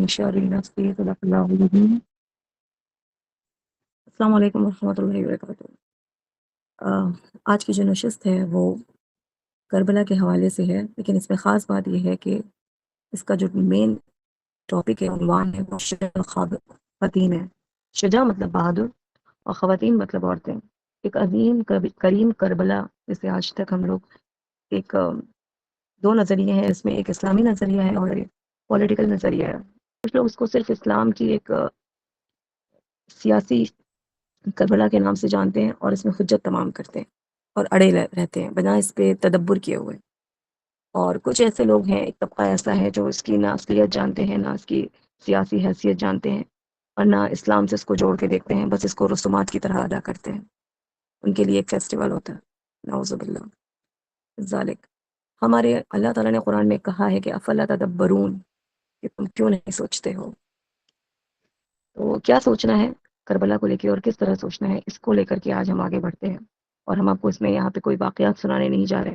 من شر نفسي صدق اللہ العظیم۔ السلام علیکم ورحمۃ اللہ وبرکاتہ۔ آج کی جو نشست ہے وہ کربلا کے حوالے سے ہے، لیکن اس میں خاص بات یہ ہے کہ اس کا جو مین ٹاپک ہے، عنوان ہے، وہ شجاع خواتین ہے۔ شجاع مطلب بہادر اور خواتین مطلب عورتیں۔ ایک عظیم کریم کربلا جسے آج تک ہم لوگ ایک دو نظریے ہیں، اس میں ایک اسلامی نظریہ ہے اور ایک پولیٹیکل نظریہ ہے۔ کچھ لوگ اس کو صرف اسلام کی ایک سیاسی کربلا کے نام سے جانتے ہیں اور اس میں حجت تمام کرتے ہیں اور اڑے رہتے ہیں بنا اس پہ تدبر کیے ہوئے۔ اور کچھ ایسے لوگ ہیں، ایک طبقہ ایسا ہے جو اس کی نہ اصلیت جانتے ہیں، نہ اس کی سیاسی حیثیت جانتے ہیں، اور نہ اسلام سے اس کو جوڑ کے دیکھتے ہیں، بس اس کو رسومات کی طرح ادا کرتے ہیں۔ ان کے لیے ایک فیسٹیول ہوتا ہے، نعوذ باللہ ذالک۔ ہمارے اللہ تعالیٰ نے قرآن میں کہا ہے کہ افلا تدبرون، کہ تم کیوں نہیں سوچتے ہو۔ تو کیا سوچنا ہے کربلا کو لے کے اور کس طرح سوچنا ہے، اس کو لے کر کے آج ہم آگے بڑھتے ہیں۔ اور ہم آپ کو اس میں یہاں پہ کوئی واقعات سنانے نہیں جا رہے،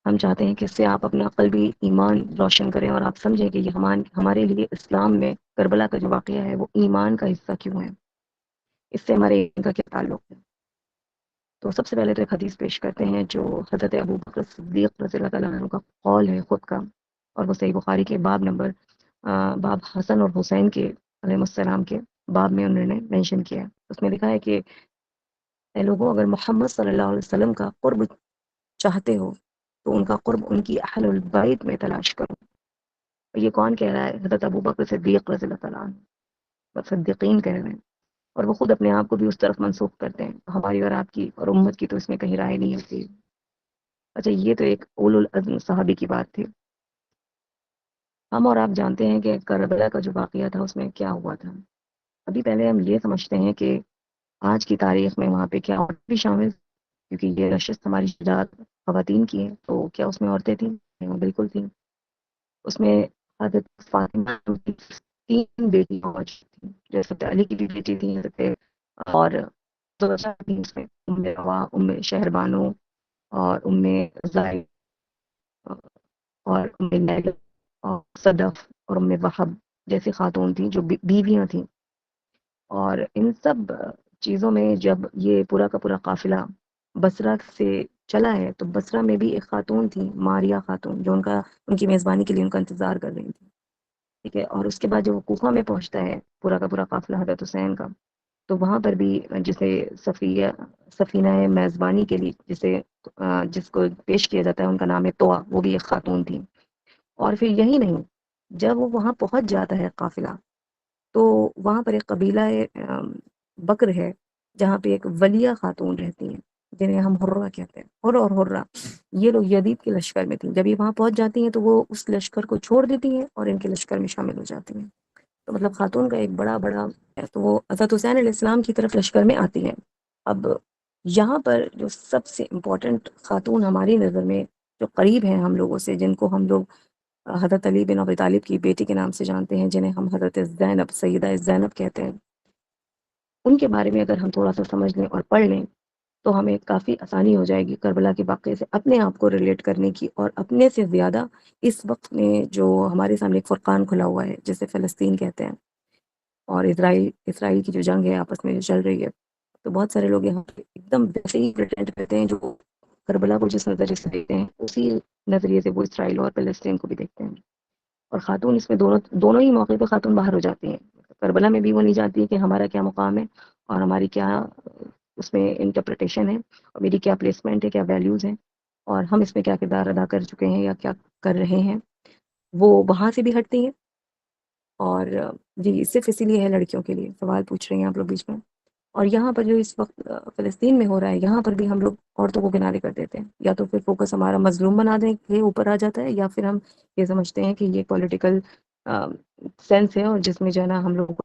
ہم چاہتے ہیں کہ اس سے آپ اپنا قلبی ایمان روشن کریں اور آپ سمجھیں کہ یہ ہمارے لیے اسلام میں کربلا کا جو واقعہ ہے وہ ایمان کا حصہ کیوں ہے، اس سے ہمارے ایمان کا کیا تعلق ہے۔ تو سب سے پہلے تو ایک حدیث پیش کرتے ہیں جو حضرت ابو بکر صدیق رضی اللہ تعالیٰ عنہ کا قول ہے خود کا، اور وہ صحیح بخاری کے باب حسن اور حسین کے علیہ السلام کے باب میں انہوں نے مینشن کیا ہے۔ اس میں لکھا ہے کہ اے لوگوں، اگر محمد صلی اللہ علیہ وسلم کا قرب چاہتے ہو تو ان کا قرب ان کی اہل البیت میں تلاش کرو۔ یہ کون کہہ رہا ہے؟ حضرت ابو بکر صدیق رضی اللہ تعالیٰ عنہ، صدیقین کہہ رہے ہیں، اور وہ خود اپنے آپ کو بھی اس طرف منسوخ کرتے ہیں۔ ہماری اور آپ کی اور امت کی تو اس میں کہیں رائے نہیں ہوتی۔ اچھا، یہ تو ایک اولو العزم صحابی کی بات تھی۔ ہم اور آپ جانتے ہیں کہ کربلا کا جو واقعہ تھا اس میں کیا ہوا تھا۔ ابھی پہلے ہم یہ سمجھتے ہیں کہ آج کی تاریخ میں وہاں پہ کیا عورتیں بھی شامل، کیونکہ یہ نشست ہماری شجاعت خواتین کی ہے، تو کیا اس میں عورتیں تھیں؟ ہاں، بالکل تھیں۔ اس میں حضرت فاطمہ کی 3 بیٹی موجود تھیں، جیسے علی کی بھی بیٹی تھی، اور زوجہ تھیں اس میں، ام روا، ام شہربانو، اور ام زائد، اور ام نیل، اور صدف، اور ام وہب جیسی خاتون تھیں جو بیویاں تھیں۔ اور ان سب چیزوں میں جب یہ پورا کا پورا قافلہ بصرہ سے چلا ہے تو بصرہ میں بھی ایک خاتون تھی، ماریا خاتون، جو ان کی میزبانی کے لیے ان کا انتظار کر رہی تھی، ٹھیک ہے۔ اور اس کے بعد جب وہ کوفہ میں پہنچتا ہے پورا کا پورا قافلہ حضرت حسین کا، تو وہاں پر بھی جسے سفینہ میزبانی کے لیے جس کو پیش کیا جاتا ہے، ان کا نام ہے طوا، وہ بھی ایک خاتون تھی۔ اور پھر یہی نہیں، جب وہ وہاں پہنچ جاتا ہے قافلہ، تو وہاں پر ایک قبیلہ بکر ہے جہاں پہ ایک ولیہ خاتون رہتی ہیں جنہیں ہم حرہ کہتے ہیں۔ حر اور حرہ یہ لوگ یزید کے لشکر میں تھیں۔ جب یہ وہاں پہنچ جاتی ہیں تو وہ اس لشکر کو چھوڑ دیتی ہیں اور ان کے لشکر میں شامل ہو جاتی ہیں۔ تو مطلب خاتون کا ایک بڑا تو وہ حضرت حسین علیہ السلام کی طرف لشکر میں آتی ہیں۔ اب یہاں پر جو سب سے امپورٹنٹ خاتون ہماری نظر میں جو قریب ہیں ہم لوگوں سے، جن کو ہم لوگ حضرت علی بن ابی طالب کی بیٹی کے نام سے جانتے ہیں، جنہیں ہم حضرت زینب، سیدہ زینب کہتے ہیں، ان کے بارے میں اگر ہم تھوڑا سا سمجھ لیں اور پڑھ لیں تو ہمیں کافی آسانی ہو جائے گی کربلا کے واقعے سے اپنے آپ کو ریلیٹ کرنے کی، اور اپنے سے زیادہ اس وقت میں جو ہمارے سامنے ایک فرقان کھلا ہوا ہے جسے فلسطین کہتے ہیں، اور اسرائیل کی جو جنگ ہے آپس میں جو چل رہی ہے، تو بہت سارے لوگ یہاں پہ ایک دم ویسے ہی پریٹینڈ کرتے ہیں جو کربلا کو جس نظریے سے دیکھتے ہیں اسی نظریے سے وہ اسرائیل اور فلسطین کو بھی دیکھتے ہیں۔ اور خاتون اس میں دونوں ہی موقع پہ خاتون باہر ہو جاتی ہیں۔ کربلا میں بھی وہ نہیں جانتی کہ ہمارا کیا مقام ہے اور ہماری کیا اس میں انٹرپریٹیشن ہے، اور میری کیا پلیسمنٹ ہے، کیا ویلیوز ہیں، اور ہم اس میں کیا کردار ادا کر چکے ہیں یا کیا کر رہے ہیں، وہ وہاں سے بھی ہٹتی ہیں۔ اور جی، صرف اسی لیے ہے لڑکیوں کے لیے سوال پوچھ رہے ہیں آپ لوگ بیچ میں۔ اور یہاں پر جو اس وقت فلسطین میں ہو رہا ہے، یہاں پر بھی ہم لوگ عورتوں کو کنارے کر دیتے ہیں، یا تو پھر فوکس ہمارا مظلوم بنا دیں کہ اوپر آ جاتا ہے، یا پھر ہم یہ سمجھتے ہیں کہ یہ پولیٹیکل سینس ہے اور جس میں جو ہے نا ہم لوگوں کو،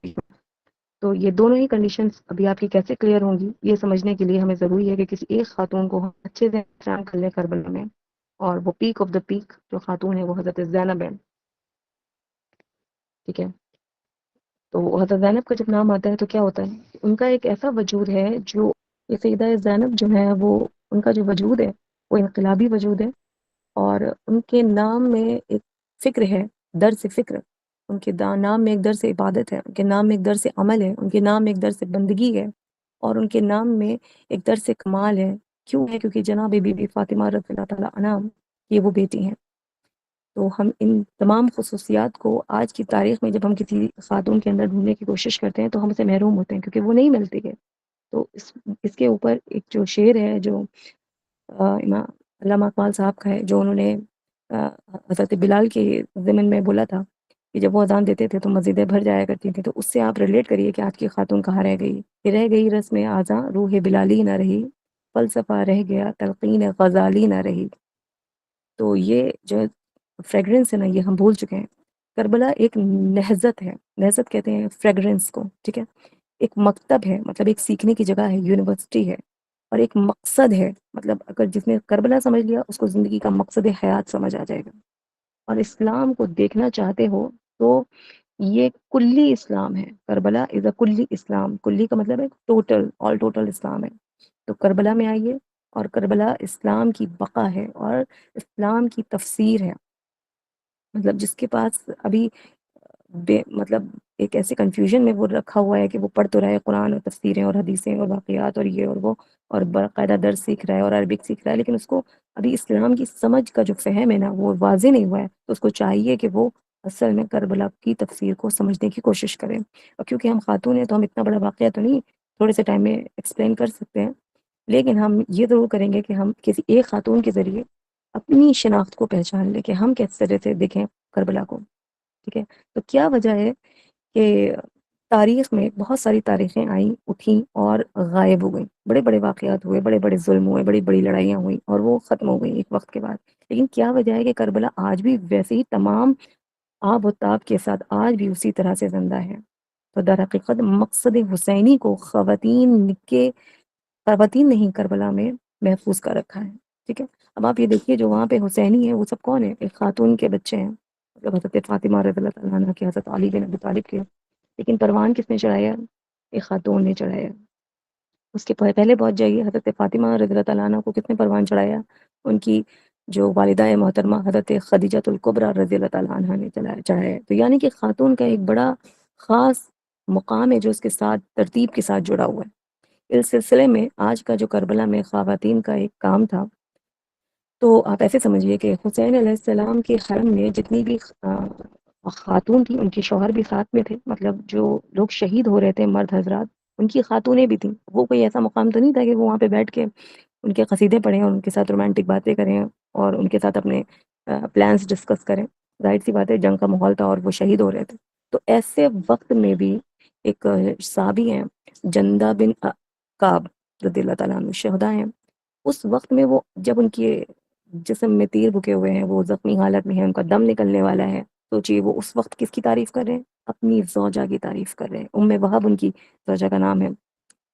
تو یہ دونوں ہی کنڈیشنز ابھی آپ کی کیسے کلیئر ہوں گی یہ سمجھنے کے لیے ہمیں ضروری ہے کہ کسی ایک خاتون کو ہم اچھے سے احترام کر لیں کربلا میں، اور وہ پیک آف دا پیک جو خاتون ہے وہ حضرت زینب ہے، ٹھیک ہے۔ تو حضرت زینب کا جب نام آتا ہے تو کیا ہوتا ہے؟ ان کا ایک ایسا وجود ہے جو، یہ سیدہ زینب جو ہے وہ، ان کا جو وجود ہے وہ انقلابی وجود ہے، اور ان کے نام میں ایک فکر ہے، درس فکر، ان کے نام میں ایک درس عبادت ہے، ان کے نام میں ایک درس عمل ہے، ان کے نام میں ایک درس بندگی ہے، اور ان کے نام میں ایک درس کمال ہے۔ کیوں ہے؟ کیونکہ جناب بی بی فاطمہ رضی اللہ تعالیٰ عنہا یہ وہ بیٹی ہیں۔ تو ہم ان تمام خصوصیات کو آج کی تاریخ میں جب ہم کسی خاتون کے اندر ڈھونڈنے کی کوشش کرتے ہیں تو ہم اسے محروم ہوتے ہیں، کیونکہ وہ نہیں ملتی ہے۔ تو اس کے اوپر ایک جو شعر ہے جو امام علامہ اقبال صاحب کا ہے، جو انہوں نے حضرت بلال کے ضمن میں بولا تھا کہ جب وہ اذان دیتے تھے تو مسجدیں بھر جایا کرتی تھیں، تو اس سے آپ ریلیٹ کریے کہ آج کی خاتون کہاں رہ گئی کہ رہ گئی رسم آزاں روح بلالی نہ رہی، فلسفہ رہ گیا تلقین غزالی نہ رہی۔ تو یہ جو فریگرنس ہے نا، یہ ہم بھول چکے ہیں۔ کربلا ایک نہضت ہے، نہضت کہتے ہیں فریگرنس کو، ٹھیک ہے؟ ایک مکتب ہے، مطلب ایک سیکھنے کی جگہ ہے، یونیورسٹی ہے، اور ایک مقصد ہے، مطلب اگر جس نے کربلا سمجھ لیا اس کو زندگی کا مقصد حیات سمجھ آ جائے گا۔ اور اسلام کو دیکھنا چاہتے ہو تو یہ کلی اسلام ہے۔ کربلا از اے کلی اسلام، کلی کا مطلب ہے ٹوٹل، آل ٹوٹل اسلام ہے۔ تو کربلا میں آئیے، اور کربلا اسلام کی بقا ہے اور اسلام کی تفسیر ہے۔ مطلب جس کے پاس ابھی مطلب ایک ایسے کنفیوژن میں وہ رکھا ہوا ہے کہ وہ پڑھ تو رہا ہے قرآن اور تفسیریں اور حدیثیں اور واقعات اور یہ اور وہ، اور باقاعدہ درس سیکھ رہا ہے اور عربک سیکھ رہا ہے، لیکن اس کو ابھی اسلام کی سمجھ کا جو فہم ہے نا وہ واضح نہیں ہوا ہے، تو اس کو چاہیے کہ وہ اصل میں کربلا کی تفسیر کو سمجھنے کی کوشش کریں۔ اور کیونکہ ہم خاتون ہیں تو ہم اتنا بڑا واقعہ تو نہیں تھوڑے سے ٹائم میں ایکسپلین کر سکتے ہیں، لیکن ہم یہ ضرور کریں گے کہ ہم کسی ایک خاتون کے ذریعے اپنی شناخت کو پہچان لیں کہ ہم کس طرح سے دیکھیں کربلا کو، ٹھیک ہے؟ تو کیا وجہ ہے کہ تاریخ میں بہت ساری تاریخیں آئیں اٹھیں اور غائب ہو گئیں، بڑے بڑے واقعات ہوئے، بڑے بڑے ظلم ہوئے، بڑی بڑی لڑائیاں ہوئیں اور وہ ختم ہو گئیں ایک وقت کے بعد، لیکن کیا وجہ ہے کہ کربلا آج بھی ویسے ہی تمام آب و تاب کے ساتھ آج بھی اسی طرح سے زندہ ہے؟ تو در حقیقت مقصد حسینی کو خواتین نے ہی کربلا میں محفوظ کر رکھا ہے، ٹھیک ہے؟ اب آپ یہ دیکھیے جو وہاں پہ حسینی ہے وہ سب کون ہے؟ ایک خاتون کے بچے ہیں، مطلب حضرت فاطمہ رضی اللہ تعالیٰ عنہ کے، حضرت علی بن ابی طالب کے، لیکن پروان کس نے چڑھایا؟ ایک خاتون نے چڑھایا۔ اس کے پہلے پہنچ جائیے، حضرت فاطمہ رضی اللہ تعالیٰ عنہ کو کس نے پروان چڑھایا؟ ان کی جو والدہ محترمہ حضرت خدیجہ الکبریٰ رضی اللہ تعالیٰ عنہ نے چڑھایا۔ تو یعنی کہ خاتون کا ایک بڑا خاص مقام ہے جو اس کے ساتھ ترتیب کے ساتھ جڑا ہوا ہے۔ اس سلسلے میں آج کا جو کربلا میں خواتین کا ایک کام تھا، تو آپ ایسے سمجھیے کہ حسین علیہ السلام کے حرم میں جتنی بھی خاتون تھیں ان کے شوہر بھی ساتھ میں تھے، مطلب جو لوگ شہید ہو رہے تھے مرد حضرات ان کی خاتونیں بھی تھیں۔ وہ کوئی ایسا مقام تو نہیں تھا کہ وہ وہاں پہ بیٹھ کے ان کے قصیدے پڑھیں اور ان کے ساتھ رومانٹک باتیں کریں اور ان کے ساتھ اپنے پلانس ڈسکس کریں۔ ظاہر سی بات ہے جنگ کا ماحول تھا اور وہ شہید ہو رہے تھے۔ تو ایسے وقت میں بھی ایک صحابی ہیں جندہ بن کعب رضی اللہ تعالیٰ عنہ، شہداء ہیں۔ اس وقت میں وہ جب ان کے جسم میں تیر بکے ہوئے ہیں، وہ زخمی حالت میں ہیں، ان کا دم نکلنے والا ہے، سوچیے وہ اس وقت کس کی تعریف کر رہے ہیں؟ اپنی زوجہ کی تعریف کر رہے ہیں۔ ام وہب ان کی زوجہ کا نام ہے،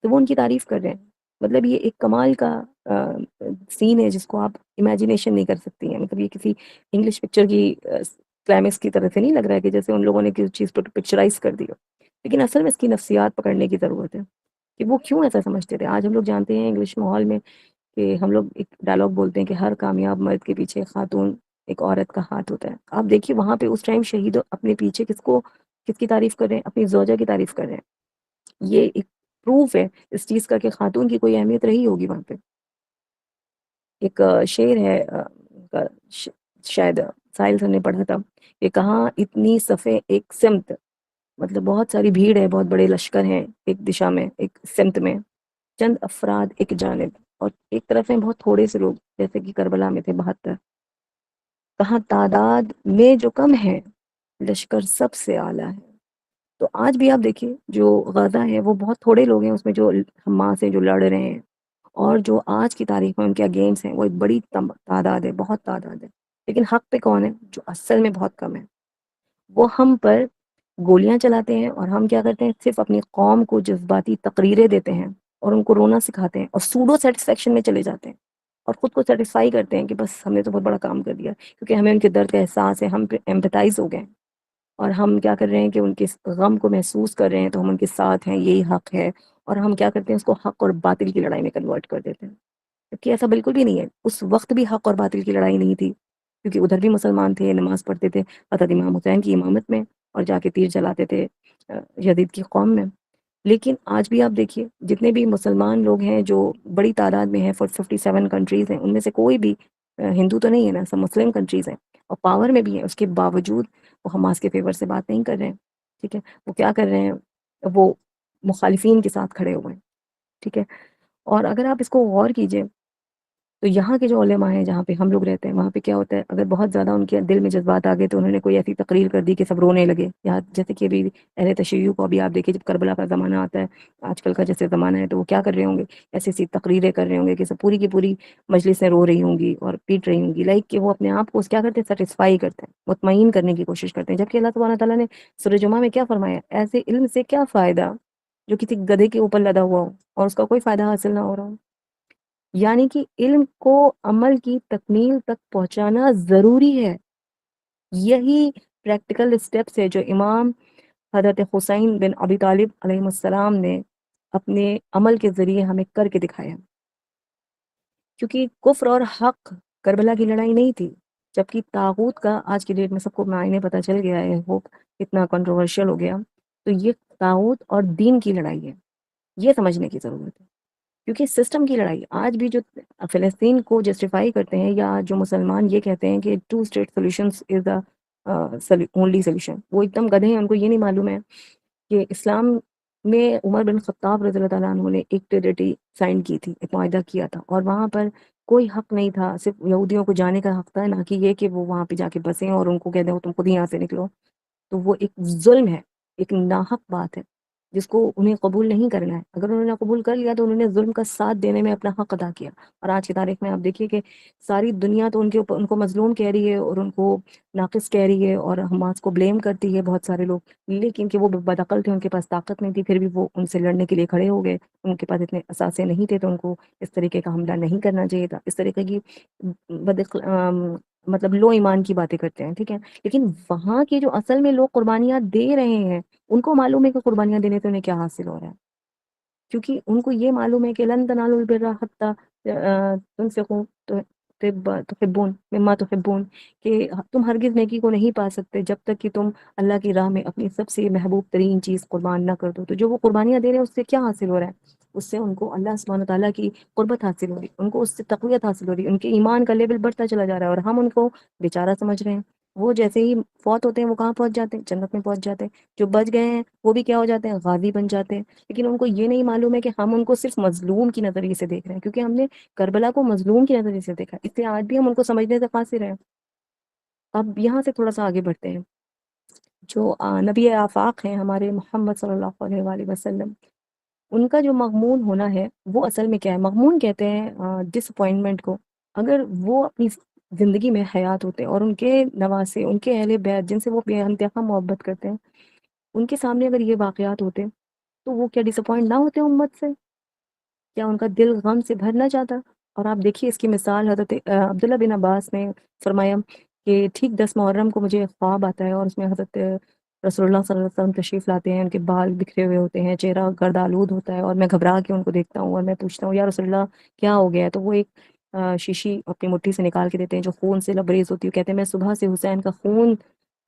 تو وہ ان کی تعریف کر رہے ہیں۔ مطلب یہ ایک کمال کا سین ہے جس کو آپ امیجنیشن نہیں کر سکتی ہیں۔ مطلب یہ کسی انگلش پکچر کی کلائمیکس کی طرح سے نہیں لگ رہا ہے کہ جیسے ان لوگوں نے کسی چیز کو پکچرائز کر دیا، لیکن اصل میں اس کی نفسیات پکڑنے کی ضرورت ہے کہ وہ کیوں ایسا سمجھتے تھے۔ آج ہم لوگ جانتے ہیں انگلش ماحول میں کہ ہم لوگ ایک ڈائلاگ بولتے ہیں کہ ہر کامیاب مرد کے پیچھے خاتون ایک عورت کا ہاتھ ہوتا ہے۔ آپ دیکھیے وہاں پہ اس ٹائم شہید اپنے پیچھے کس کی تعریف کر رہے ہیں؟ اپنی زوجہ کی تعریف کر رہے ہیں۔ یہ ایک پروف ہے اس چیز کا کہ خاتون کی کوئی اہمیت رہی ہوگی وہاں پہ۔ ایک شعر ہے شاید ساحل سر نے پڑھا تھا کہ کہاں اتنی صفیں ایک سمت، مطلب بہت ساری بھیڑ ہے، بہت بڑے لشکر ہیں ایک دشا میں، ایک سمت میں، چند افراد ایک جانب، اور ایک طرف ہیں بہت تھوڑے سے لوگ جیسے کہ کربلا میں تھے 72۔ کہاں تعداد میں جو کم ہے لشکر سب سے اعلیٰ ہے۔ تو آج بھی آپ دیکھیے جو غزہ ہے وہ بہت تھوڑے لوگ ہیں اس میں جو حماس ہیں جو لڑ رہے ہیں، اور جو آج کی تاریخ میں ان کے اگینسٹ ہیں وہ ایک بڑی تعداد ہے، بہت تعداد ہے، لیکن حق پہ کون ہے؟ جو اصل میں بہت کم ہے۔ وہ ہم پر گولیاں چلاتے ہیں اور ہم کیا کرتے ہیں؟ صرف اپنی قوم کو جذباتی تقریریں دیتے ہیں اور ان کو رونا سکھاتے ہیں اور سوڈو سیٹسفیکشن میں چلے جاتے ہیں اور خود کو سیٹسفائی کرتے ہیں کہ بس ہم نے تو بہت بڑا کام کر دیا، کیونکہ ہمیں ان کے درد کا احساس ہے، ہم پہ ایمپیتائز ہو گئے ہیں، اور ہم کیا کر رہے ہیں کہ ان کے غم کو محسوس کر رہے ہیں، تو ہم ان کے ساتھ ہیں، یہی حق ہے، اور ہم کیا کرتے ہیں اس کو حق اور باطل کی لڑائی میں کنورٹ کر دیتے ہیں، جبکہ ایسا بالکل بھی نہیں ہے۔ اس وقت بھی حق اور باطل کی لڑائی نہیں تھی، کیونکہ ادھر بھی مسلمان تھے، نماز پڑھتے تھے حضرت امام حسین کی امامت میں، اور جا کے تیر چلاتے تھے یزید کی قوم میں. لیکن آج بھی آپ دیکھیے جتنے بھی مسلمان لوگ ہیں جو بڑی تعداد میں ہیں، 47 کنٹریز ہیں، ان میں سے کوئی بھی ہندو تو نہیں ہے نا، سب مسلم کنٹریز ہیں اور پاور میں بھی ہیں. اس کے باوجود وہ حماس کے فیور سے بات نہیں کر رہے ہیں. ٹھیک ہے، وہ کیا کر رہے ہیں، وہ مخالفین کے ساتھ کھڑے ہوئے ہیں. ٹھیک ہے، اور اگر آپ اس کو غور کیجئے تو یہاں کے جو علماء ہیں جہاں پہ ہم لوگ رہتے ہیں وہاں پہ کیا ہوتا ہے، اگر بہت زیادہ ان کے دل میں جذبات آ گئے تو انہوں نے کوئی ایسی تقریر کر دی کہ سب رونے لگے. یا جیسے کہ ابھی اہل تشیع کو ابھی آپ دیکھیں جب کربلا کا زمانہ آتا ہے، آج کل کا جیسے زمانہ ہے، تو وہ کیا کر رہے ہوں گے، ایسی ایسی تقریریں کر رہے ہوں گے کہ سب پوری کی پوری مجلسیں رو رہی ہوں گی اور پیٹ رہی ہوں گی، لائک کہ وہ اپنے آپ کو کیا کرتے ہیں، سیٹسفائی کرتے ہیں، مطمئن کرنے کی کوشش کرتے ہیں. جبکہ اللہ سبحانہ تعالیٰ نے سورہ جمعہ میں کیا فرمایا، ایسے علم سے کیا فائدہ جو کسی گدھے کے اوپر لدا ہوا ہو اور اس کا کوئی فائدہ حاصل نہ ہو رہا ہو. یعنی کہ علم کو عمل کی تکمیل تک پہنچانا ضروری ہے. یہی پریکٹیکل اسٹیپس ہے جو امام حضرت حسین بن ابی طالب علیہ السلام نے اپنے عمل کے ذریعے ہمیں کر کے دکھایا. کیونکہ کفر اور حق کربلا کی لڑائی نہیں تھی، جبکہ طاغوت کا آج کی ڈیٹ میں سب کو معنی پتہ چل گیا ہے، وہ اتنا کنٹروورشل ہو گیا. تو یہ طاغوت اور دین کی لڑائی ہے، یہ سمجھنے کی ضرورت ہے. کیونکہ سسٹم کی لڑائی آج بھی جو فلسطین کو جسٹیفائی کرتے ہیں یا جو مسلمان یہ کہتے ہیں کہ 2 state solutions is the only solution, وہ ایک دم گدھے ہیں. ان کو یہ نہیں معلوم ہے کہ اسلام میں عمر بن خطاب رضی اللہ تعالیٰ عنہ نے ایک ٹریٹی سائن کی تھی، ایک معاہدہ کیا تھا، اور وہاں پر کوئی حق نہیں تھا، صرف یہودیوں کو جانے کا حق تھا، نہ کہ یہ کہ وہ وہاں پہ جا کے بسیں اور ان کو کہہ دیں تم خود ہی یہاں سے نکلو. تو وہ ایک ظلم ہے، ایک ناحق بات ہے جس کو انہیں قبول نہیں کرنا ہے. اگر انہوں نے قبول کر لیا تو انہوں نے ظلم کا ساتھ دینے میں اپنا حق ادا کیا. اور آج کی تاریخ میں آپ دیکھیے کہ ساری دنیا تو ان کے اوپر ان کو مظلوم کہہ رہی ہے اور ان کو ناقص کہہ رہی ہے اور حماس کو بلیم کرتی ہے بہت سارے لوگ. لیکن کہ وہ بدعقل تھے، ان کے پاس طاقت نہیں تھی، پھر بھی وہ ان سے لڑنے کے لیے کھڑے ہو گئے. ان کے پاس اتنے اثاثے نہیں تھے تو ان کو اس طریقے کا حملہ نہیں کرنا چاہیے تھا. اس طریقے کی مطلب لو ایمان کی باتیں کرتے ہیں. ٹھیک ہے، لیکن وہاں کے جو اصل میں لوگ قربانیاں دے رہے ہیں ان کو معلوم ہے کہ قربانیاں دینے سے انہیں کیا حاصل ہو رہا ہے. کیونکہ ان کو یہ معلوم ہے کہ لن تنالوا البر حتی تنفقوا تحبون مما تحبون، کہ تم ہرگز نیکی کو نہیں پا سکتے جب تک کہ تم اللہ کی راہ میں اپنی سب سے محبوب ترین چیز قربان نہ کر دو. تو جو وہ قربانیاں دے رہے ہیں اس سے کیا حاصل ہو رہا ہے، اس سے ان کو اللہ سبحانہ تعالیٰ کی قربت حاصل ہو رہی، ان کو اس سے تقویت حاصل ہو رہی، ان کے ایمان کا لیول بڑھتا چلا جا رہا ہے. اور ہم ان کو بیچارہ سمجھ رہے ہیں. وہ جیسے ہی فوت ہوتے ہیں وہ کہاں پہنچ جاتے ہیں، جنت میں پہنچ جاتے ہیں. جو بچ گئے ہیں وہ بھی کیا ہو جاتے ہیں، غازی بن جاتے ہیں. لیکن ان کو یہ نہیں معلوم ہے کہ ہم ان کو صرف مظلوم کی نظریے سے دیکھ رہے ہیں، کیونکہ ہم نے کربلا کو مظلوم کی نظریے سے دیکھا، اس لیے آج بھی ہم ان کو سمجھنے سے قاصر ہیں. اب یہاں سے تھوڑا سا آگے بڑھتے ہیں. جو نبی آفاق ہیں ہمارے محمد صلی اللہ علیہ وآلہ وسلم، ان کا جو مغمون ہونا ہے وہ اصل میں کیا ہے، مغمون کہتے ہیں ڈس اپوائنٹمنٹ کو. اگر وہ اپنی زندگی میں حیات ہوتے اور ان کے نواسے، ان کے اہل بیت جن سے وہ بے انتہا محبت کرتے ہیں، ان کے سامنے اگر یہ واقعات ہوتے تو وہ کیا ڈس اپوائنٹ نہ ہوتے امت سے؟ کیا ان کا دل غم سے بھر نہ جاتا؟ اور آپ دیکھیے اس کی مثال حضرت عبداللہ بن عباس نے فرمایا کہ ٹھیک 10 محرم کو مجھے خواب آتا ہے اور اس میں حضرت رسول اللہ صلی اللہ علیہ وسلم تشریف لاتے ہیں، ان کے بال بکھرے ہوئے ہوتے ہیں، چہرہ گردآلود ہوتا ہے، اور میں گھبرا کے ان کو دیکھتا ہوں اور میں پوچھتا ہوں یا رسول اللہ کیا ہو گیا ہے؟ تو وہ ایک شیشی اپنی مٹھی سے نکال کے دیتے ہیں جو خون سے لبریز ہوتی ہے. کہتے ہیں میں صبح سے حسین کا خون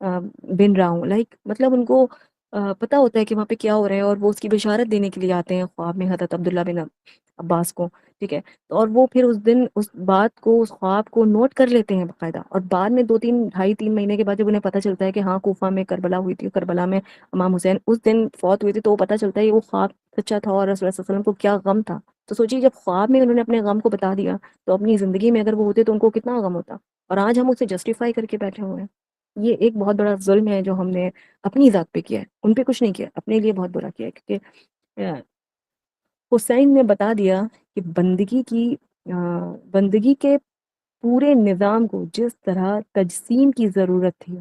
بن رہا ہوں. لائک مطلب ان کو پتا ہوتا ہے کہ وہاں پہ کیا ہو رہا ہے، اور وہ اس کی بشارت دینے کے لیے آتے ہیں خواب میں حضرت عبداللہ بن عباس کو. ٹھیک ہے، اور وہ پھر اس دن اس بات کو، اس خواب کو نوٹ کر لیتے ہیں باقاعدہ. اور بعد میں 2 3 2.5 3 مہینے کے بعد جب انہیں پتہ چلتا ہے کہ ہاں کوفہ میں کربلا ہوئی تھی، کربلا میں امام حسین اس دن فوت ہوئی تھی، تو وہ پتہ چلتا ہے یہ وہ خواب سچا تھا اور رسول اللہ صلی اللہ علیہ وسلم کو کیا غم تھا. تو سوچیے جب خواب میں انہوں نے اپنے غم کو بتا دیا تو اپنی زندگی میں اگر وہ ہوتے تو ان کو کتنا غم ہوتا. اور آج ہم اسے جسٹیفائی کر کے بیٹھے ہوئے ہیں. یہ ایک بہت بڑا ظلم ہے جو ہم نے اپنی ذات پہ کیا ہے، ان پہ کچھ نہیں کیا، اپنے لیے بہت برا کیا ہے. کیونکہ حسین نے بتا دیا کہ بندگی کے پورے نظام کو جس طرح تجسیم کی ضرورت تھی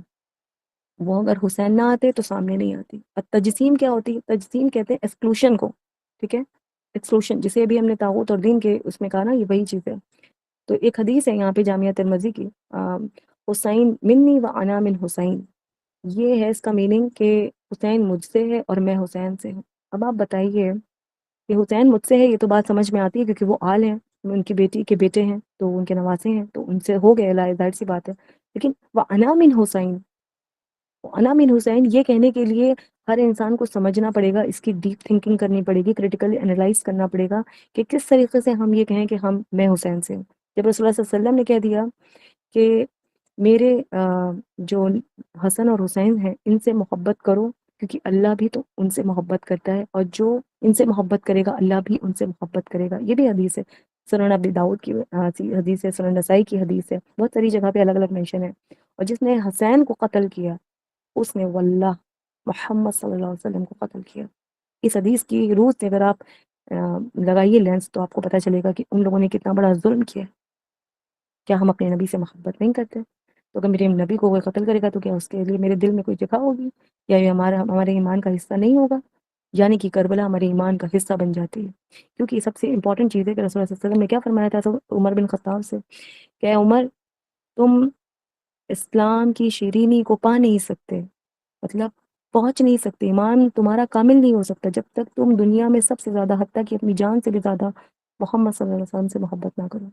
وہ اگر حسین نہ آتے تو سامنے نہیں آتی. اب تجسیم کیا ہوتی ہے؟ تجسیم کہتے ہیں ایکسکلوشن کو. ٹھیک ہے، ایکسکلوشن جسے ابھی ہم نے طاغوت اور دین کے اس میں کہا نا، یہ وہی چیز ہے. تو ایک حدیث ہے یہاں پہ جامعہ ترمذی کی، حسین منی و انا من حسین، یہ ہے اس کا میننگ کہ حسین مجھ سے ہے اور میں حسین سے ہوں. اب آپ بتائیے کہ حسین مجھ سے ہے، یہ تو بات سمجھ میں آتی ہے کیونکہ وہ آل ہیں، ان کی بیٹی کے بیٹے ہیں تو ان کے نواسے ہیں تو ان سے ہو گئے، ظاہر سی بات ہے. لیکن وَأَنَا مِنْ حسین، انا من حسین یہ کہنے کے لیے ہر انسان کو سمجھنا پڑے گا، اس کی ڈیپ تھنکنگ کرنی پڑے گی، کریٹیکلی انالائز کرنا پڑے گا کہ کس طریقے سے ہم یہ کہیں کہ میں حسین سے ہوں۔ جب رسول اللہ صلی اللہ علیہ وسلم نے کہہ دیا کہ میرے جو حسن اور حسین ہیں ان سے محبت کرو، کیونکہ اللہ بھی تو ان سے محبت کرتا ہے، اور جو ان سے محبت کرے گا اللہ بھی ان سے محبت کرے گا۔ یہ بھی حدیث ہے، سنن ابی داؤد کی حدیث ہے، سنن نسائی کی حدیث ہے، بہت ساری جگہ پہ الگ الگ مینشن ہے۔ اور جس نے حسین کو قتل کیا اس نے واللہ محمد صلی اللہ علیہ وسلم کو قتل کیا۔ اس حدیث کی روح سے اگر آپ لگائیے لینس تو آپ کو پتہ چلے گا کہ ان لوگوں نے کتنا بڑا ظلم کیا ہے۔ کیا ہم اپنے نبی سے محبت نہیں کرتے؟ تو اگر میرے نبی کو کوئی قتل کرے گا تو کیا اس کے لیے میرے دل میں کوئی جگہ ہوگی، یا یہ ہمارے ایمان کا حصہ نہیں ہوگا؟ یعنی کہ کربلا ہمارے ایمان کا حصہ بن جاتی ہے، کیونکہ یہ سب سے امپورٹنٹ چیز ہے کہ رسول اللہ صلی اللہ علیہ وسلم نے کیا فرمایا تھا عمر بن خطاب سے کہ عمر تم اسلام کی شیرینی کو پا نہیں سکتے، مطلب پہنچ نہیں سکتے، ایمان تمہارا کامل نہیں ہو سکتا جب تک تم دنیا میں سب سے زیادہ، حتیٰ کہ اپنی جان سے بھی زیادہ، محمد صلی اللہ علیہ وسلم سے محبت نہ کرو۔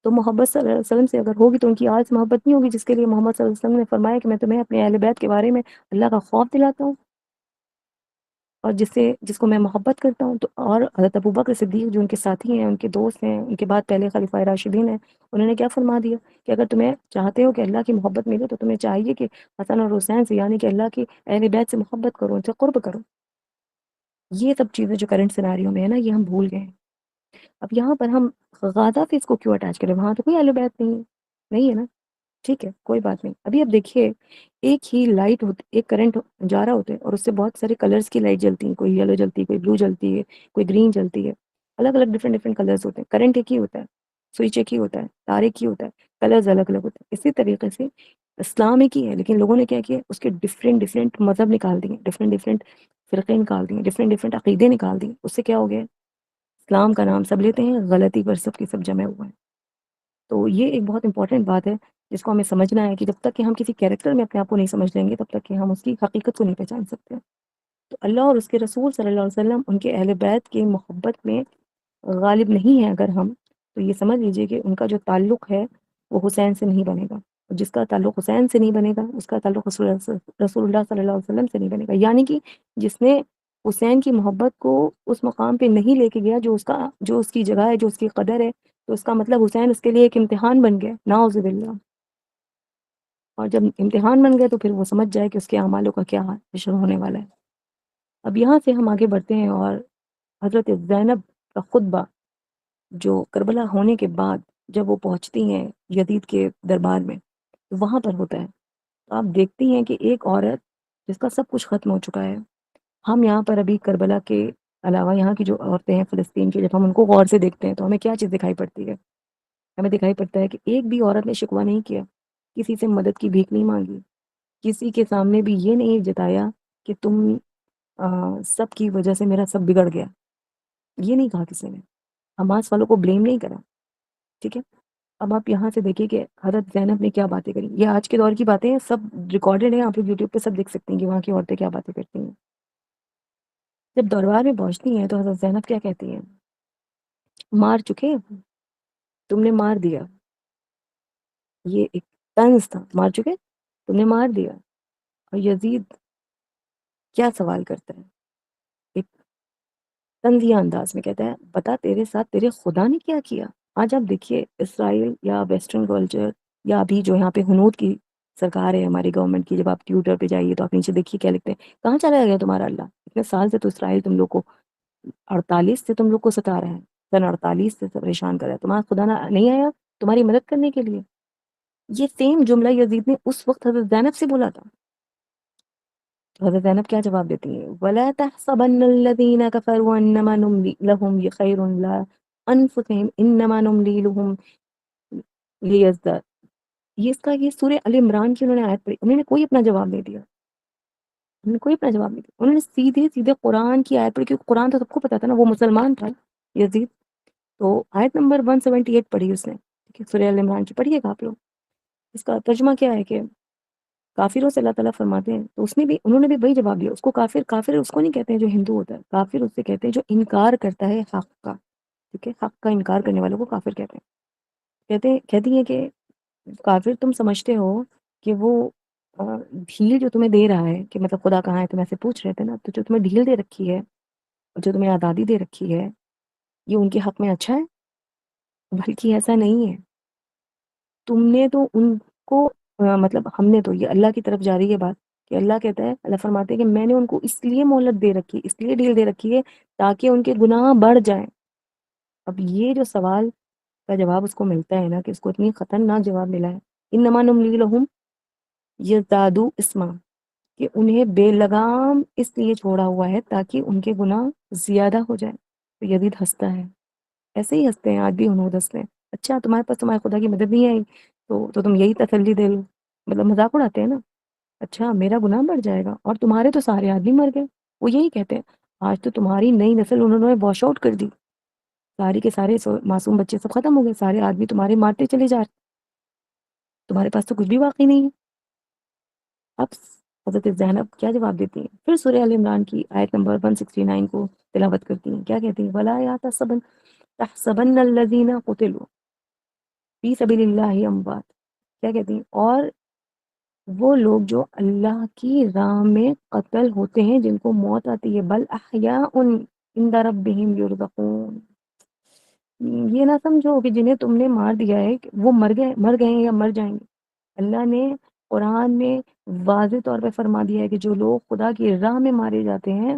تو محبت صلی اللہ علیہ وسلم سے اگر ہوگی تو ان کی آج سے محبت نہیں ہوگی، جس کے لیے محمد صلی اللہ علیہ وسلم نے فرمایا کہ میں تمہیں اپنے اہل بیت کے بارے میں اللہ کا خوف دلاتا ہوں، اور جس کو میں محبت کرتا ہوں۔ تو اور حضرت ابوبکر صدیق جو ان کے ساتھی ہیں، ان کے دوست ہیں، ان کے بعد پہلے خلیفہ راشدین ہیں، انہوں نے کیا فرما دیا کہ اگر تمہیں چاہتے ہو کہ اللہ کی محبت ملے تو تمہیں چاہیے کہ حسن اور حسین سے، یعنی کہ اللہ کی اہل بیت سے محبت کرو، ان سے قرب کرو۔ یہ سب چیزیں جو کرنٹ سیناریو میں ہے نا، یہ ہم بھول گئے ہیں۔ اب یہاں پر ہم غازہ سے اس کو کیوں اٹیچ کریں؟ وہاں تو کوئی اہل بیت نہیں ہے نا، ٹھیک ہے کوئی بات نہیں۔ ابھی اب دیکھیے، ایک ہی لائٹ ہوتی، ایک کرنٹ جا رہا ہوتا ہے اور اس سے بہت سارے کلرز کی لائٹ جلتی ہیں، کوئی یلو جلتی ہے، کوئی بلو جلتی ہے، کوئی گرین جلتی ہے، الگ الگ ڈفرینٹ ڈفرینٹ کلرز ہوتے ہیں۔ کرنٹ ایک ہی ہوتا ہے، سوئچ ایک ہی ہوتا ہے، تار ایک ہی ہوتا ہے، کلرز الگ الگ ہوتے ہیں۔ اسی طریقے سے اسلام ایک ہی ہے، لیکن لوگوں نے کیا کیا، اس کے ڈفرینٹ ڈفرینٹ مذہب نکال دیے، ڈفرینٹ ڈفرینٹ فرقے نکال دیے، ڈفرینٹ ڈفرینٹ عقیدے نکال دیے۔ اس سے کیا ہو گیا، اسلام کا نام سب لیتے ہیں، غلطی پر سب کے سب جمع ہوئے ہیں۔ تو یہ ایک بہت امپورٹنٹ بات ہے جس کو ہمیں سمجھنا ہے کہ جب تک کہ ہم کسی کیریکٹر میں اپنے آپ کو نہیں سمجھ لیں گے تب تک کہ ہم اس کی حقیقت کو نہیں پہچان سکتے۔ تو اللہ اور اس کے رسول صلی اللہ علیہ وسلم، ان کے اہل بیت کی محبت میں غالب نہیں ہے اگر ہم، تو یہ سمجھ لیجئے کہ ان کا جو تعلق ہے وہ حسین سے نہیں بنے گا، اور جس کا تعلق حسین سے نہیں بنے گا اس کا تعلق رسول اللہ صلی اللہ علیہ وسلم سے نہیں بنے گا۔ یعنی کہ جس نے حسین کی محبت کو اس مقام پہ نہیں لے کے گیا جو اس کی جگہ ہے، جو اس کی قدر ہے، تو اس کا مطلب حسین اس کے لیے ایک امتحان بن گیا، نعوذ باللہ۔ اور جب امتحان بن گئے تو پھر وہ سمجھ جائے کہ اس کے اعمالوں کا کیا حشر ہونے والا ہے۔ اب یہاں سے ہم آگے بڑھتے ہیں، اور حضرت زینب کا خطبہ جو کربلا ہونے کے بعد جب وہ پہنچتی ہیں یزید کے دربار میں، تو وہاں پر ہوتا ہے۔ تو آپ دیکھتی ہیں کہ ایک عورت جس کا سب کچھ ختم ہو چکا ہے، ہم یہاں پر ابھی کربلا کے علاوہ یہاں کی جو عورتیں ہیں فلسطین کی، جب ہم ان کو غور سے دیکھتے ہیں تو ہمیں کیا چیز دکھائی پڑتی ہے؟ ہمیں دکھائی پڑتا ہے کہ ایک بھی عورت نے شکوہ نہیں کیا، کسی سے مدد کی بھیک نہیں مانگی، کسی کے سامنے بھی یہ نہیں جتایا کہ تم سب کی وجہ سے میرا سب بگڑ گیا، یہ نہیں کہا کسی نے، حماس والوں کو بلیم نہیں کرا، ٹھیک ہے۔ اب آپ یہاں سے دیکھیے کہ حضرت زینب نے کیا باتیں کری، یہ آج کے دور کی باتیں ہیں، سب ریکارڈڈ ہیں، آپ لوگ یوٹیوب پہ سب دیکھ سکتے ہیں کہ وہاں کی عورتیں کیا باتیں کرتی ہیں۔ جب دربار میں پہنچتی ہیں تو حضرت زینب کیا کہتی ہیں، مار چکے، تم نے مار دیا، یہ ایک طنز تھا، مار چکے، تم نے مار دیا۔ اور یزید کیا سوال کرتا ہے، ایک طنزیہ انداز میں کہتا ہے، بتا تیرے ساتھ تیرے خدا نے کیا کیا۔ آج آپ دیکھیے اسرائیل یا ویسٹرن کلچر، یا ابھی جو یہاں پہ ہنود کی سرکار ہے ہماری گورنمنٹ کی، جب آپ ٹویٹر پہ جائیے تو آپ نیچے دیکھیے کیا لکھتے ہیں، کہاں چلا گیا تمہارا اللہ؟ اتنے سال سے تو اسرائیل تم لوگ کو، 48 سے تم لوگ کو ستا رہا ہے، سن 48 سے پریشان کر رہا ہے، تمہارا خدا نہیں آیا تمہاری مدد کرنے کے لیے؟ یہ سیم جملہ یزید نے اس وقت حضرت زینب سے بولا تھا۔ تو حضرت زینب کیا جواب دیتی ہیں، وَلَا تَحْسَبَنَّ الَّذِينَ كَفَرُوا أَنَّمَا نُمْلِي لَهُمْ خَيْرٌ لَأَنفُسِهِمْ إِنَّمَا نُمْلِي لَهُمْ لِيَزْدَادُوا۔ یہ سورہ ال عمران کی انہوں نے آیت پڑھی، انہوں نے کوئی اپنا جواب نہیں دیا، انہوں نے کوئی اپنا جواب نہیں دیا، انہوں نے سیدھے سیدھے قرآن کی آیت پڑھی، کیونکہ قرآن تو سب کو پتا تھا نا، وہ مسلمان تھا یزید۔ تو آیت نمبر 178 پڑھی اس نے، ٹھیک ہے، سورہ ال عمران کی پڑھیے گا آپ لوگ۔ اس کا ترجمہ کیا ہے کہ کافروں سے اللہ تعالیٰ فرماتے ہیں، تو انہوں نے بھی وہی جواب دیا، اس کو کافر اس کو نہیں کہتے ہیں جو ہندو ہوتا ہے، کافر اس سے کہتے ہیں جو انکار کرتا ہے حق کا، ٹھیک ہے، حق کا انکار کرنے والوں کو کافر کہتی ہیں کہ کافر تم سمجھتے ہو کہ وہ ڈھیل جو تمہیں دے رہا ہے کہ مطلب خدا کہاں ہے، تم ایسے پوچھ رہے تھے نا، تو جو تمہیں ڈھیل دے رکھی ہے اور جو تمہیں آزادی دے رکھی ہے، یہ ان کے حق میں اچھا ہے؟ بلکہ ایسا نہیں ہے، تم نے تو ان کو مطلب ہم نے تو، یہ اللہ کی طرف جا رہی ہے بات، کہ اللہ کہتا ہے، اللہ فرماتے ہیں کہ میں نے ان کو اس لیے مہلت دے رکھی، اس لیے ڈھیل دے رکھی ہے تاکہ ان کے گناہ بڑھ جائیں۔ اب یہ جو سوال کا جواب اس کو ملتا ہے نا، کہ اس کو اتنی خطرناک جواب ملا ہے، انما نملی لہم یزدادوا اسما، کہ انہیں بے لگام اس لیے چھوڑا ہوا ہے تاکہ ان کے گناہ زیادہ ہو جائیں۔ تو یزید ہنستا ہے، ایسے ہی ہنستے ہیں آج بھی ہنود ہنستے ہیں، اچھا تمہارے پاس تمہارے خدا کی مدد نہیں آئی تو تم یہی تسلی دے لو، مطلب مذاق اڑاتے ہیں نا، اچھا میرا گناہ بڑھ جائے گا اور تمہارے تو سارے آدمی مر گئے، وہ یہی کہتے ہیں آج تو تمہاری نئی نسل انہوں نے واش آؤٹ کر دی، سارے کے سارے معصوم بچے سب ختم ہو گئے، سارے آدمی تمہارے مارتے چلے جا رہے، تمہارے پاس تو کچھ بھی باقی نہیں ہے۔ اب حضرت زینب کیا جواب دیتی ہیں؟ پھر سورہ ال عمران کی آیت نمبر 169 کو تلاوت کرتی ہیں، کیا کہتی ہیں؟ وَلَا تَحْسَبَنَّ الَّذِينَ قُتِلُوا فِي سَبِيلِ اللَّهِ أَمْوَاتٌ، کیا کہتی ہیں؟ اور وہ لوگ جو اللہ کی راہ میں قتل ہوتے ہیں، جن کو موت آتی ہے، بل احیاء عند ربهم یرزقون، یہ نہ سمجھو کہ جنہیں تم نے مار دیا ہے کہ وہ مر گئے ہیں یا مر جائیں گے۔ اللہ نے قرآن میں واضح طور پہ فرما دیا ہے کہ جو لوگ خدا کی راہ میں مارے جاتے ہیں،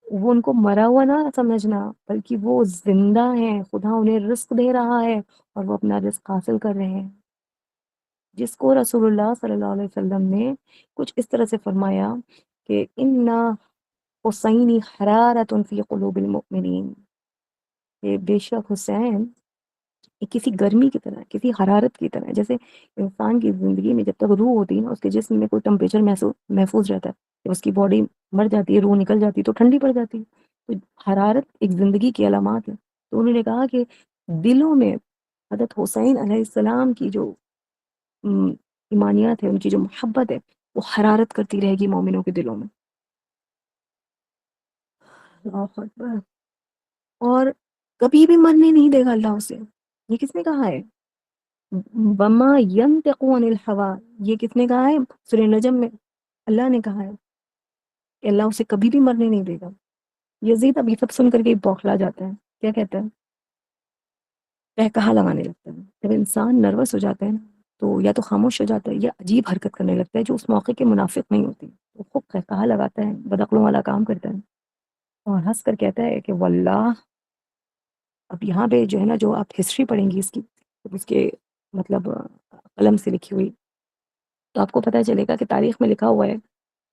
وہ ان کو مرا ہوا نہ سمجھنا، بلکہ وہ زندہ ہیں، خدا انہیں رزق دے رہا ہے اور وہ اپنا رزق حاصل کر رہے ہیں۔ جس کو رسول اللہ صلی اللہ علیہ وسلم نے کچھ اس طرح سے فرمایا کہ اِنَّ حسینی حرارۃ فی قلوب المؤمنین، کہ بے شک حسین یہ کسی گرمی کی طرح، کسی حرارت کی طرح، جیسے انسان کی زندگی میں جب تک روح ہوتی ہے نا، اس کے جسم میں کوئی ٹمپریچر محفوظ رہتا ہے، جب اس کی باڈی مر جاتی ہے، روح نکل جاتی ہے تو ٹھنڈی پڑ جاتی ہے، تو حرارت ایک زندگی کی علامات ہے۔ تو انہوں نے کہا کہ دلوں میں حضرت حسین علیہ السلام کی جو ایمانیات ہے، ان کی جو محبت ہے، وہ حرارت کرتی رہے گی مومنوں کے دلوں میں۔ اللہ اکبر، اور کبھی بھی مرنے نہیں دے گا اللہ اسے، یہ کس نے کہا ہے؟ وما ينطق عن الهوى، یہ کس نے کہا ہے؟ سورہ نجم میں اللہ نے کہا ہے کہ اللہ اسے کبھی بھی مرنے نہیں دے گا۔ یزید اب یہ سب سن کر کے بوکھلا جاتا ہے، کیا کہتا ہے؟ کہا لگانے لگتا ہے۔ جب انسان نروس ہو جاتا ہے نا، تو یا تو خاموش ہو جاتا ہے یا عجیب حرکت کرنے لگتا ہے جو اس موقع کے منافق نہیں ہوتی، وہ خوب کہا لگاتا ہے، بدعقلوں والا کام کرتا ہے اور ہنس کر کہتا ہے کہ واللہ، اب یہاں پہ جو ہے نا، جو آپ ہسٹری پڑھیں گی اس کی، اس کے مطلب قلم سے لکھی ہوئی، تو آپ کو پتہ چلے گا کہ تاریخ میں لکھا ہوا ہے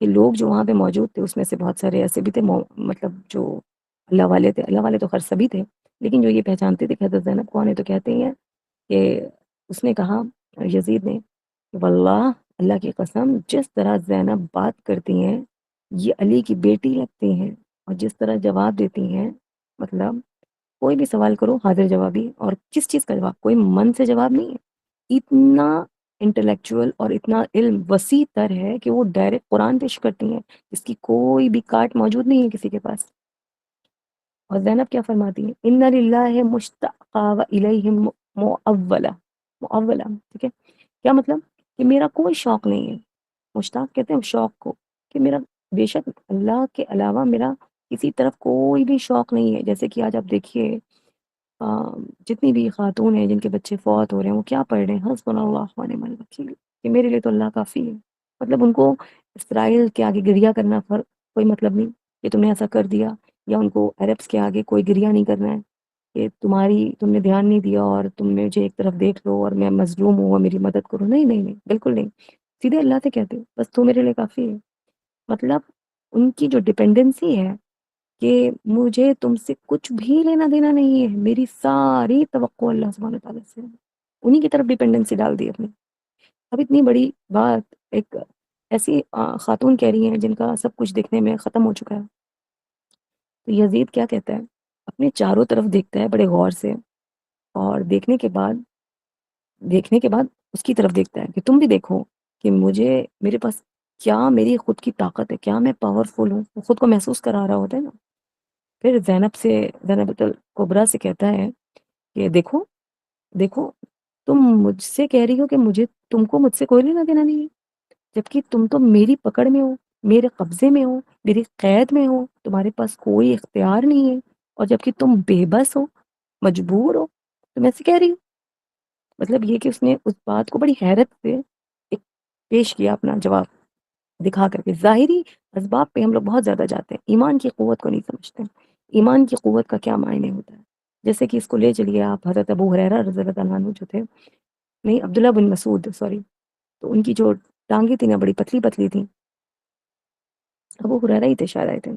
کہ لوگ جو وہاں پہ موجود تھے اس میں سے بہت سارے ایسے بھی تھے، مطلب جو اللہ والے تھے، اللہ والے تو خیر سبھی تھے، لیکن جو یہ پہچانتے تھے کہ حضرت زینب کون ہے، تو کہتے ہیں کہ اس نے کہا، یزید نے، کہ واللہ، اللہ کی قسم، جس طرح زینب بات کرتی ہیں یہ علی کی بیٹی لگتی ہیں، اور جس طرح جواب دیتی ہیں، مطلب کوئی بھی سوال کرو حاضر جوابی، اور کس چیز کا جواب؟ کوئی من سے جواب نہیں ہے، اتنا انٹلیکچوئل اور اتنا علم وسیع تر ہے کہ وہ ڈائریکٹ قرآن پیش کرتی ہیں، اس کی کوئی بھی کاٹ موجود نہیں ہے کسی کے پاس۔ اور زینب کیا فرماتی ہیں؟ ان للہ مشتاقہ و الیہ مؤولہ، مؤولہ، ٹھیک ہے، کیا مطلب؟ کہ میرا کوئی شوق نہیں ہے، مشتاق کہتے ہیں شوق کو، کہ میرا بے شک اللہ کے علاوہ میرا کسی طرف کوئی بھی شوق نہیں ہے۔ جیسے کہ آج آپ دیکھیے جتنی بھی خاتون ہیں جن کے بچے فوت ہو رہے ہیں، وہ کیا پڑھ رہے ہیں؟ حسبنا اللہ ونعم الوکیل، کہ میرے لیے تو اللہ کافی ہے۔ مطلب ان کو اسرائیل کے آگے گریا کرنا کوئی مطلب نہیں کہ تم نے ایسا کر دیا، یا ان کو عربس کے آگے کوئی گریا نہیں کرنا ہے کہ تم نے دھیان نہیں دیا اور تم مجھے ایک طرف دیکھ لو اور میں مظلوم ہوں اور میری مدد کرو، نہیں نہیں نہیں، بالکل نہیں، سیدھے اللہ سے کہتے بس تو میرے لیے کافی ہے۔ مطلب ان کی جو ڈپینڈنسی ہے کہ مجھے تم سے کچھ بھی لینا دینا نہیں ہے، میری ساری توقع اللہ سبحانہ تعالیٰ سے ہے، انہی کی طرف ڈپینڈنسی ڈال دی اپنی۔ اب اتنی بڑی بات ایک ایسی خاتون کہہ رہی ہیں جن کا سب کچھ دیکھنے میں ختم ہو چکا ہے، تو یزید کیا کہتا ہے؟ اپنے چاروں طرف دیکھتا ہے بڑے غور سے، اور دیکھنے کے بعد اس کی طرف دیکھتا ہے کہ تم بھی دیکھو کہ میرے پاس کیا میری خود کی طاقت ہے، کیا میں پاورفل ہوں، وہ خود کو محسوس کرا رہا ہوتا ہے نا۔ پھر زینب الکبریٰ سے کہتا ہے کہ دیکھو دیکھو، تم مجھ سے کہہ رہی ہو کہ تم کو مجھ سے کوئی لینا دینا نہیں ہے، جبکہ تم تو میری پکڑ میں ہو، میرے قبضے میں ہو، میری قید میں ہو، تمہارے پاس کوئی اختیار نہیں ہے، اور جبکہ تم بے بس ہو، مجبور ہو، تو میں سے کہہ رہی ہوں. مطلب یہ کہ اس نے اس بات کو بڑی حیرت سے ایک پیش کیا اپنا جواب دکھا کر کے. ظاہری اسباب پہ ہم لوگ بہت زیادہ جاتے ہیں، ایمان کی قوت کو نہیں سمجھتے. ایمان کی قوت کا کیا معنی ہوتا ہے؟ جیسے کہ اس کو لے چلیے آپ حضرت ابو ہریرہ رضی اللہ عنہ جو تھے، نہیں عبداللہ بن مسعود سوری، تو ان کی جو ٹانگیں تھیں نا بڑی پتلی پتلی تھیں. ابو ہریرہ ہی تھے شاید آئے تھے.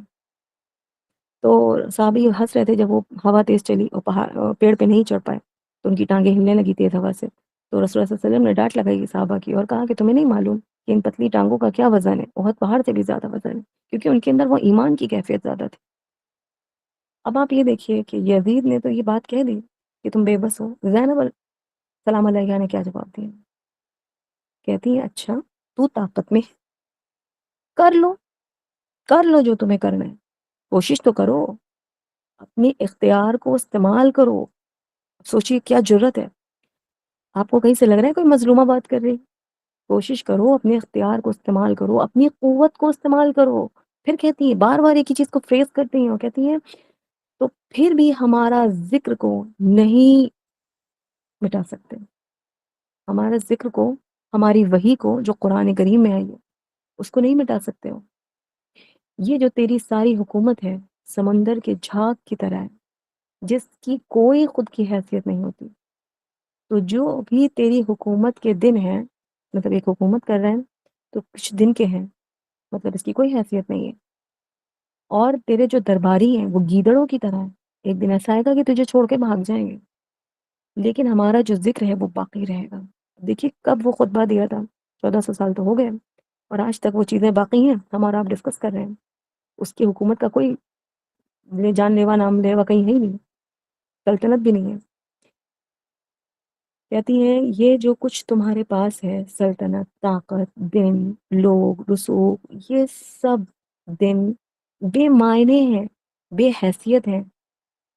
تو صحابی ہنس رہے تھے جب وہ ہوا تیز چلی اور پیڑ پہ نہیں چڑھ پائے، تو ان کی ٹانگیں ہلنے لگی تیز ہوا سے. تو رسول اللہ صلی اللہ علیہ وسلم نے ڈانٹ لگائی صحابہ کی اور کہا کہ تمہیں نہیں معلوم کہ ان پتلی ٹانگوں کا کیا وزن ہے؟ بہت پہاڑ سے بھی زیادہ وزن ہے، کیونکہ ان کے اندر وہ ایمان کی کیفیت زیادہ تھی. اب آپ یہ دیکھیے کہ یزید نے تو یہ بات کہہ دی کہ تم بے بس ہو. زینب سلام علیہ نے کیا جواب دیا؟ کہتی ہیں اچھا تو طاقت میں کر لو جو تمہیں کرنا ہے، کوشش تو کرو، اپنی اختیار کو استعمال کرو. سوچیے کیا جرت ہے. آپ کو کہیں سے لگ رہا ہے کوئی مظلومہ بات کر رہی؟ کوشش کرو، اپنے اختیار کو استعمال کرو، اپنی قوت کو استعمال کرو. پھر کہتی ہیں بار بار ایک ہی چیز کو فریز کرتی ہیں اور کہتی ہیں تو پھر بھی ہمارا ذکر کو نہیں مٹا سکتے، ہمارا ذکر کو، ہماری وحی کو جو قرآن کریم میں آئی ہے اس کو نہیں مٹا سکتے ہو. یہ جو تیری ساری حکومت ہے سمندر کے جھاگ کی طرح ہے جس کی کوئی خود کی حیثیت نہیں ہوتی. تو جو بھی تیری حکومت کے دن ہیں، مطلب ایک حکومت کر رہے ہیں تو کچھ دن کے ہیں، مطلب اس کی کوئی حیثیت نہیں ہے. اور تیرے جو درباری ہیں وہ گیدڑوں کی طرح ہیں، ایک دن ایسا آئے گا کہ تجھے چھوڑ کے بھاگ جائیں گے، لیکن ہمارا جو ذکر ہے وہ باقی رہے گا. دیکھیے کب وہ خطبہ دیا تھا، 1400 سال تو ہو گئے، اور آج تک وہ چیزیں باقی ہیں، ہمارا آپ ڈسکس کر رہے ہیں. اس کی حکومت کا کوئی جان لیوا نام لیوا کہیں ہے ہی نہیں، سلطنت بھی نہیں ہے. کہتی ہیں یہ جو کچھ تمہارے پاس ہے، سلطنت، طاقت، دن، لوگ، رسوخ، یہ سب دن بے معنی ہیں، بے حیثیت ہیں،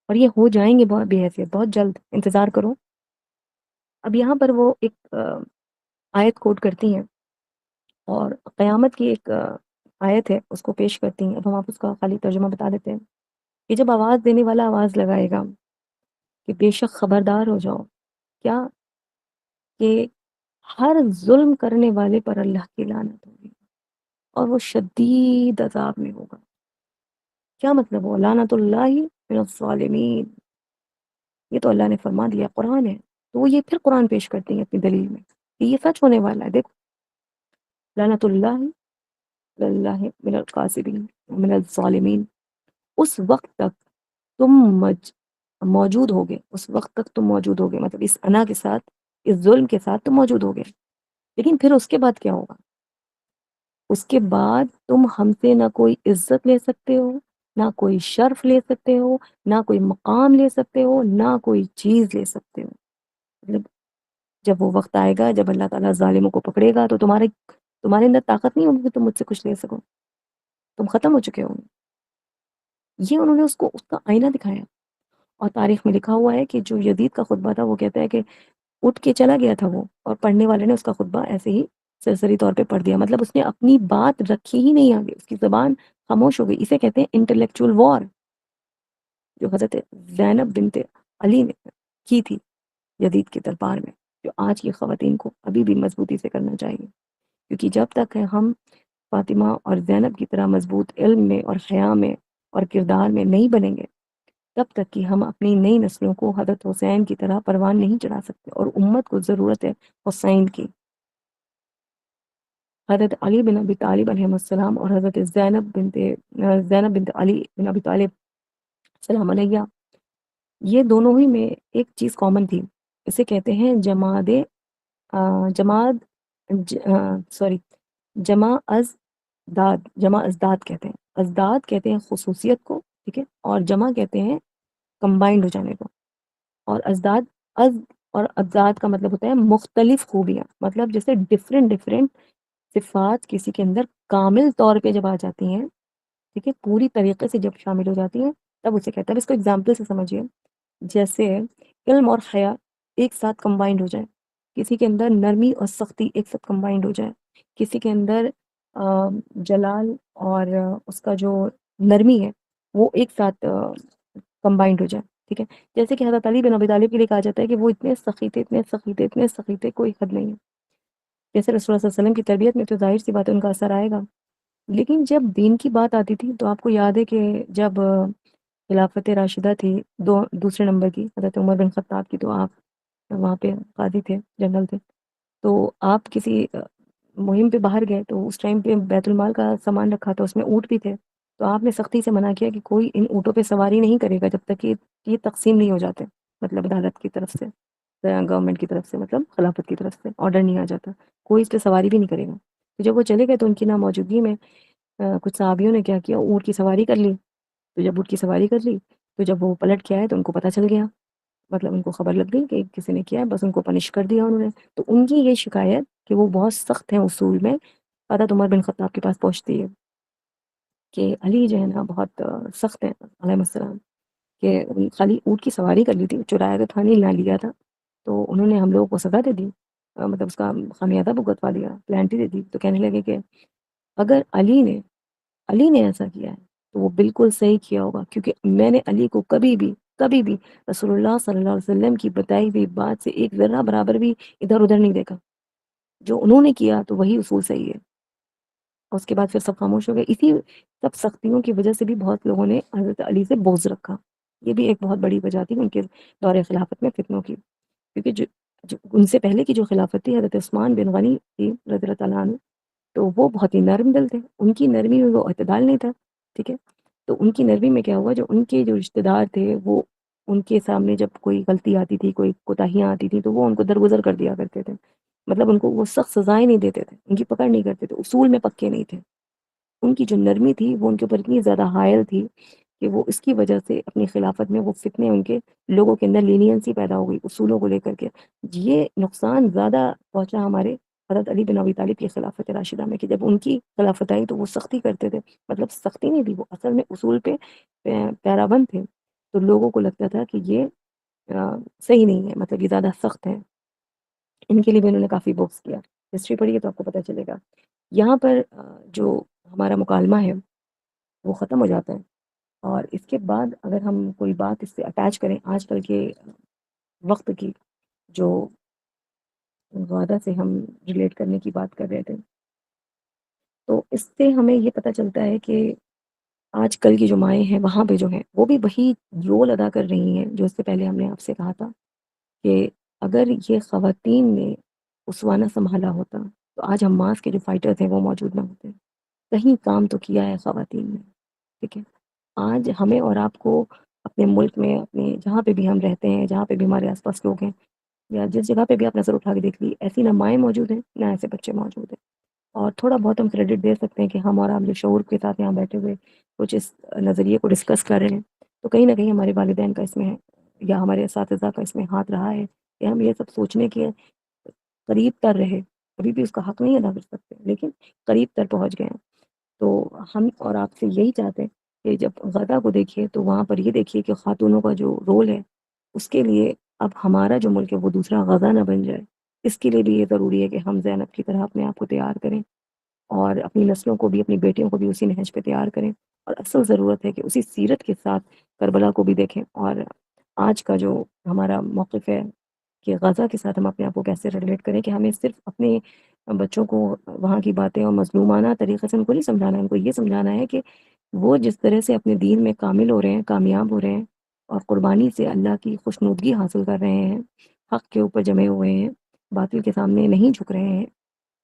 اور یہ ہو جائیں گے بہت بے حیثیت بہت جلد، انتظار کرو. اب یہاں پر وہ ایک آیت کوٹ کرتی ہیں اور قیامت کی ایک آیت ہے اس کو پیش کرتی ہیں. اب ہم آپ اس کا خالی ترجمہ بتا دیتے ہیں کہ جب آواز دینے والا آواز لگائے گا کہ بے شک خبردار ہو جاؤ، کیا کہ ہر ظلم کرنے والے پر اللہ کی لعنت ہوگی اور وہ شدید عذاب میں ہوگا. کیا مطلب ہوا؟ لعنت اللہ من الظالمین، یہ تو اللہ نے فرما دیا، قرآن ہے. تو وہ یہ پھر قرآن پیش کرتی ہیں اپنی دلیل میں کہ یہ سچ ہونے والا ہے. دیکھو لعنت اللہ اللہ من القاسبین من الظالمین. اس وقت تک تم موجود ہوگے، اس وقت تک تم موجود ہوگے، مطلب اس انا کے ساتھ، اس ظلم کے ساتھ تم موجود ہوگے. لیکن پھر اس کے بعد کیا ہوگا؟ اس کے بعد تم ہم سے نہ کوئی عزت لے سکتے ہو، نہ کوئی شرف لے سکتے ہو، نہ کوئی مقام لے سکتے ہو، نہ کوئی چیز لے سکتے ہو. مطلب جب وہ وقت آئے گا جب اللہ تعالیٰ ظالموں کو پکڑے گا تو تمہارے اندر طاقت نہیں ہوگی کہ تم مجھ سے کچھ لے سکو، تم ختم ہو چکے ہو. یہ انہوں نے اس کا آئینہ دکھایا. اور تاریخ میں لکھا ہوا ہے کہ جو یزید کا خطبہ تھا وہ کہتا ہے کہ اٹھ کے چلا گیا تھا وہ، اور پڑھنے والے نے اس کا خطبہ ایسے ہی سرسری طور پہ پڑھ دیا. مطلب اس نے اپنی بات رکھی ہی نہیں آگے، اس کی زبان خاموش ہو گئی. اسے کہتے ہیں انٹلیکچوئل وار، جو حضرت زینب بنت علی نے کی تھی یزید کے دربار میں، جو آج کی خواتین کو ابھی بھی مضبوطی سے کرنا چاہیے. کیونکہ جب تک ہم فاطمہ اور زینب کی طرح مضبوط علم میں اور حیا میں اور کردار میں نہیں بنیں گے، تب تک کہ ہم اپنی نئی نسلوں کو حضرت حسین کی طرح پروان نہیں چڑھا سکتے. اور امت کو ضرورت ہے حسین کی. حضرت علی بن ابی طالب علیہ السلام اور حضرت زینب بنت علی بن ابی طالب سلام علیہ، یہ دونوں ہی میں ایک چیز کامن تھی. اسے کہتے ہیں جماعت سوری جمع ازداد کہتے ہیں. ازداد کہتے ہیں خصوصیت کو، ٹھیک ہے، اور جمع کہتے ہیں کمبائنڈ ہو جانے کو. اور از اور ازداد کا مطلب ہوتا ہے مختلف خوبیاں، مطلب جیسے ڈفرینٹ صفات کسی کے اندر کامل طور پہ جب آ جاتی ہیں، ٹھیک ہے، پوری طریقے سے جب شامل ہو جاتی ہیں تب اسے کہتا ہے. اس کو اگزامپل سے سمجھیے، جیسے علم اور حیا ایک ساتھ کمبائنڈ ہو جائے، کسی کے اندر نرمی اور سختی ایک ساتھ کمبائنڈ ہو جائے، کسی کے اندر جلال اور اس کا جو نرمی ہے وہ ایک ساتھ کمبائنڈ ہو جائے، ٹھیک ہے؟ جیسے کہ حضرت علی بن ابی طالب کے لیے کہا جاتا ہے کہ وہ اتنے سخی تھے، اتنے سخی تھے، اتنے سخی تھے، کوئی حد نہیں ہے۔ جیسے رسول اللہ صلی اللہ علیہ وسلم کی تربیت میں تو ظاہر سی بات ہے ان کا اثر آئے گا، لیکن جب دین کی بات آتی تھی تو آپ کو یاد ہے کہ جب خلافت راشدہ تھی دوسرے نمبر کی حضرت عمر بن خطاب کی، تو آپ وہاں پہ قاضی تھے، جنرل تھے، تو آپ کسی مہم پہ باہر گئے تو اس ٹائم پہ بیت المال کا سامان رکھا تھا، اس میں اونٹ بھی تھے، تو آپ نے سختی سے منع کیا کہ کوئی ان اونٹوں پہ سواری نہیں کرے گا جب تک کہ یہ تقسیم نہیں ہو جاتے، مطلب عدالت کی طرف سے، گورنمنٹ کی طرف سے، مطلب خلافت کی طرف سے آرڈر نہیں آ جاتا، کوئی اس پہ سواری بھی نہیں کرے گا۔ تو جب وہ چلے گئے تو ان کی ناموجودگی میں کچھ صحابیوں نے کیا کیا، اونٹ کی سواری کر لی۔ تو جب اونٹ کی سواری کر لی تو جب وہ پلٹ کے آئے تو ان کو پتہ چل گیا، مطلب ان کو خبر لگ گئی کہ کسی نے کیا ہے، بس ان کو پنش کر دیا انہوں نے۔ تو ان کی یہ شکایت کہ وہ بہت سخت ہیں اصول میں، حضرت عمر بن خطاب کے پاس پہنچتی ہے کہ علی جو ہے نا بہت سخت ہیں علیہ السلام، کہ خالی اونٹ کی سواری کر لی تھی، چرایا تو تھا نہیں، نہ لیا تھا، تو انہوں نے ہم لوگوں کو سزا دے دی، مطلب اس کا خمیازہ بھگتوا دیا، پلینٹی دے دی۔ تو کہنے لگے کہ اگر علی نے ایسا کیا ہے تو وہ بالکل صحیح کیا ہوگا، کیونکہ میں نے علی کو کبھی بھی رسول اللہ صلی اللہ علیہ وسلم کی بتائی ہوئی بات سے ایک ذرہ برابر بھی ادھر ادھر نہیں دیکھا، جو انہوں نے کیا تو وہی اصول صحیح ہے۔ اور اس کے بعد پھر سب خاموش ہو گئے۔ اسی سب سختیوں کی وجہ سے بھی بہت لوگوں نے حضرت علی سے بغض رکھا، یہ بھی ایک بہت بڑی وجہ تھی ان کے دور خلافت میں فتنوں کی، کیونکہ جو ان سے پہلے کی جو خلافت تھی حضرت عثمان بن غنی کی رضی اللہ تعالیٰ عنہ، تو وہ بہت ہی نرم دل تھے، ان کی نرمی میں وہ اعتدال نہیں تھا، ٹھیک ہے؟ تو ان کی نرمی میں کیا ہوا، جو ان کے جو رشتہ دار تھے وہ ان کے سامنے جب کوئی غلطی آتی تھی، کوئی کوتاہیاں آتی تھیں، تو وہ ان کو درگزر کر دیا کرتے تھے، مطلب ان کو وہ سخت سزائیں نہیں دیتے تھے، ان کی پکڑ نہیں کرتے تھے، اصول میں پکے نہیں تھے۔ ان کی جو نرمی تھی وہ ان کے اوپر اتنی زیادہ حائل تھی کہ وہ اس کی وجہ سے اپنی خلافت میں وہ فتنے، ان کے لوگوں کے اندر لینینسی پیدا ہو گئی اصولوں کو لے کر کے۔ یہ نقصان زیادہ پہنچا ہمارے حضرت علی بن ابی طالب کی خلافت راشدہ میں، کہ جب ان کی خلافت آئی تو وہ سختی کرتے تھے، مطلب سختی نہیں تھی، وہ اصل میں اصول پہ پیرابند تھے، تو لوگوں کو لگتا تھا کہ یہ صحیح نہیں ہے، مطلب یہ زیادہ سخت ہے۔ ان کے لیے بھی انہوں نے کافی بکس کیا، ہسٹری پڑھیے تو آپ کو پتہ چلے گا۔ یہاں پر جو ہمارا مکالمہ ہے وہ ختم ہو جاتا ہے، اور اس کے بعد اگر ہم کوئی بات اس سے اٹیچ کریں آج کل کے وقت کی، جو وعدہ سے ہم ریلیٹ کرنے کی بات کر رہے تھے، تو اس سے ہمیں یہ پتہ چلتا ہے کہ آج کل کی جو مائیں ہیں وہاں پہ جو ہیں وہ بھی وہی رول ادا کر رہی ہیں جو اس سے پہلے ہم نے آپ سے کہا تھا، کہ اگر یہ خواتین نے اسوانہ سنبھالا ہوتا تو آج حماس کے جو فائٹرز ہیں وہ موجود نہ ہوتے۔ کہیں کام تو کیا ہے خواتین نے، ٹھیک ہے؟ آج ہمیں اور آپ کو اپنے ملک میں، اپنے جہاں پہ بھی ہم رہتے ہیں، جہاں پہ بھی ہمارے آس پاس لوگ ہیں، یا جس جگہ پہ بھی آپ نظر اٹھا کے دیکھ لی، ایسی نہ مائیں موجود ہیں نہ ایسے بچے موجود ہیں۔ اور تھوڑا بہت ہم کریڈٹ دے سکتے ہیں کہ ہم اور آپ جو شعور کے ساتھ یہاں بیٹھے ہوئے کچھ اس نظریے کو ڈسکس کر رہے ہیں، تو کہیں نہ کہیں ہمارے والدین کا اس میں ہے، یا ہمارے اساتذہ کا اس میں ہاتھ رہا ہے کہ ہم یہ سب سوچنے کے قریب تر رہے، ابھی بھی اس کا حق نہیں ادا کر سکتے لیکن قریب تر پہنچ گئے ہیں۔ تو ہم اور آپ سے یہی چاہتے ہیں کہ جب غزہ کو دیکھیے تو وہاں پر یہ دیکھیے کہ خاتونوں کا جو رول ہے، اس کے لیے اب ہمارا جو ملک ہے وہ دوسرا غزہ نہ بن جائے، اس کے لیے بھی یہ ضروری ہے کہ ہم زینب کی طرح اپنے آپ کو تیار کریں، اور اپنی نسلوں کو بھی، اپنی بیٹیوں کو بھی اسی نہج پہ تیار کریں، اور اصل ضرورت ہے کہ اسی سیرت کے ساتھ کربلا کو بھی دیکھیں، اور آج کا جو ہمارا موقف ہے کہ غزہ کے ساتھ ہم اپنے آپ کو کیسے ریلیٹ کریں، کہ ہمیں صرف اپنے بچوں کو وہاں کی باتیں اور مظلومانہ طریقے سے ان کو نہیں سمجھانا ہے، ان کو یہ سمجھانا ہے کہ وہ جس طرح سے اپنے دین میں کامل ہو رہے ہیں، کامیاب ہو رہے ہیں، اور قربانی سے اللہ کی خوشنودگی حاصل کر رہے ہیں، حق کے اوپر جمے ہوئے ہیں، باطل کے سامنے نہیں جھک رہے ہیں،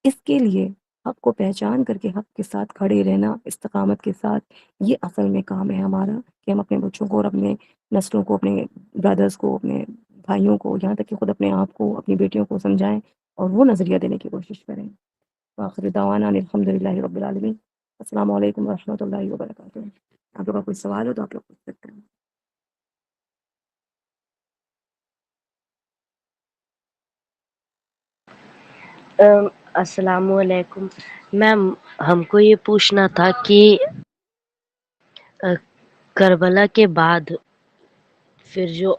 اس کے لیے حق کو پہچان کر کے حق کے ساتھ کھڑے رہنا استقامت کے ساتھ، یہ اصل میں کام ہے ہمارا، کہ ہم اپنے بچوں کو اور اپنے نسلوں کو، اپنے برادرز کو، اپنے بھائیوں کو، یہاں تک کہ خود اپنے آپ کو، اپنی بیٹیوں کو سمجھائیں اور وہ نظریہ دینے کی کوشش کریں۔ وآخر دعوانا ان الحمد للہ رب العالمین۔ السلام علیکم ورحمۃ اللہ وبرکاتہ۔ آپ لوگ کا کوئی سوال ہو تو آپ لوگ پوچھ سکتے ہیں۔ السلام علیکم میم، ہم کو یہ پوچھنا تھا کہ کربلا کے بعد پھر جو